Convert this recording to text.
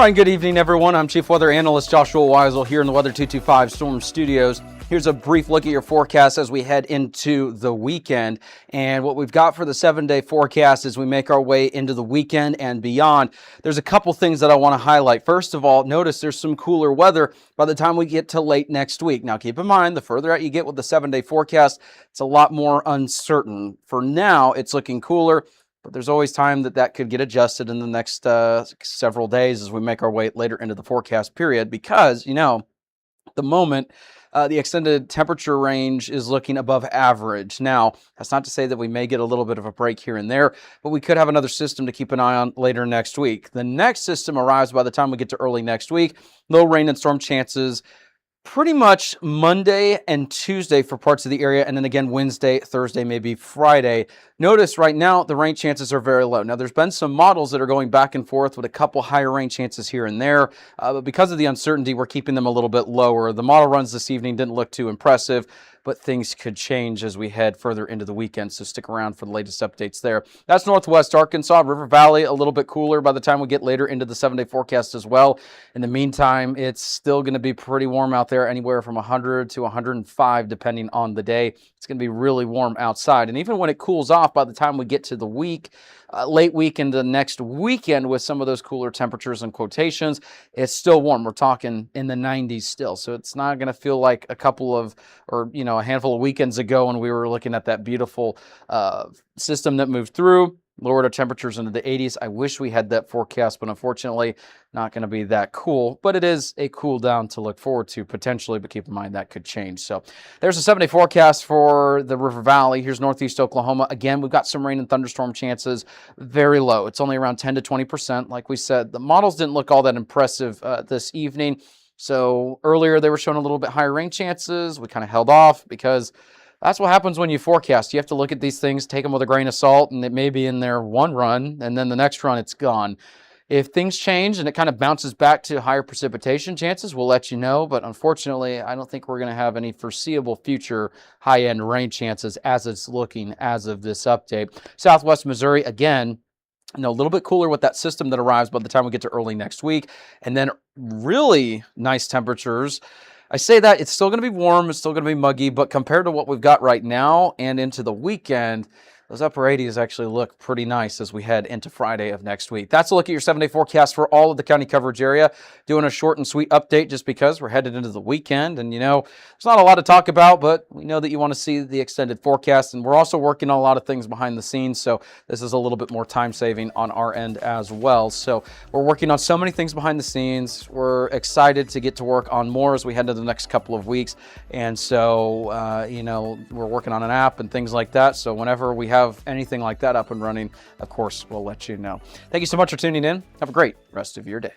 Fine, good evening, everyone. I'm Chief Weather Analyst Joshua Weisel here in the Weather 225 Storm Studios. Here's a brief look at your forecast as we head into the weekend. And what we've got for the 7-day forecast as we make our way into the weekend and beyond, there's a couple things that I want to highlight. First of all, notice there's some cooler weather by the time we get to late next week. Now, keep in mind, the further out you get with the 7-day forecast, it's a lot more uncertain. For now, it's looking cooler. But there's always time that could get adjusted in the next several days as we make our way later into the forecast period because, at the moment, the extended temperature range is looking above average. Now, that's not to say that we may get a little bit of a break here and there, but we could have another system to keep an eye on later next week. The next system arrives by the time we get to early next week. Low rain and storm chances pretty much Monday and Tuesday for parts of the area, and then again Wednesday, Thursday, maybe Friday. Notice right now the rain chances are very low. Now there's been some models that are going back and forth with a couple higher rain chances here and there, but because of the uncertainty, we're keeping them a little bit lower. The model runs this evening didn't look too impressive, but things could change as we head further into the weekend, so stick around for the latest updates there. That's Northwest Arkansas. River Valley, a little bit cooler by the time we get later into the 7-day forecast as well. In the meantime, it's still going to be pretty warm out there, anywhere from 100 to 105 depending on the day. It's going to be really warm outside, and even when it cools off by the time we get to the week, late week into next weekend with some of those cooler temperatures and quotations, it's still warm. We're talking in the 90s still, so it's not going to feel like a couple of, a handful of weekends ago when we were looking at that beautiful system that moved through, lowered our temperatures into the 80s. I wish we had that forecast, but unfortunately, not going to be that cool. But it is a cool down to look forward to potentially, but keep in mind that could change. So there's a 7-day forecast for the River Valley. Here's northeast Oklahoma. Again, we've got some rain and thunderstorm chances, very low. It's only around 10 to 20%. Like we said, the models didn't look all that impressive this evening. So earlier they were showing a little bit higher rain chances. We kind of held off because that's what happens when you forecast. You have to look at these things, take them with a grain of salt, and it may be in there one run, and then the next run it's gone. If things change and it kind of bounces back to higher precipitation chances, we'll let you know. But unfortunately, I don't think we're going to have any foreseeable future high-end rain chances as it's looking as of this update. Southwest Missouri, again, a little bit cooler with that system that arrives by the time we get to early next week. And then really nice temperatures. I say that it's still going to be warm, it's still going to be muggy, but compared to what we've got right now and into the weekend, those upper 80s actually look pretty nice as we head into Friday of next week. That's a look at your 7-day forecast for all of the county coverage area. Doing a short and sweet update just because we're headed into the weekend. And, there's not a lot to talk about, but we know that you want to see the extended forecast. And we're also working on a lot of things behind the scenes. So this is a little bit more time saving on our end as well. So we're working on so many things behind the scenes. We're excited to get to work on more as we head into the next couple of weeks. And so, we're working on an app and things like that. So whenever we have anything like that up and running, of course, we'll let you know. Thank you so much for tuning in. Have a great rest of your day.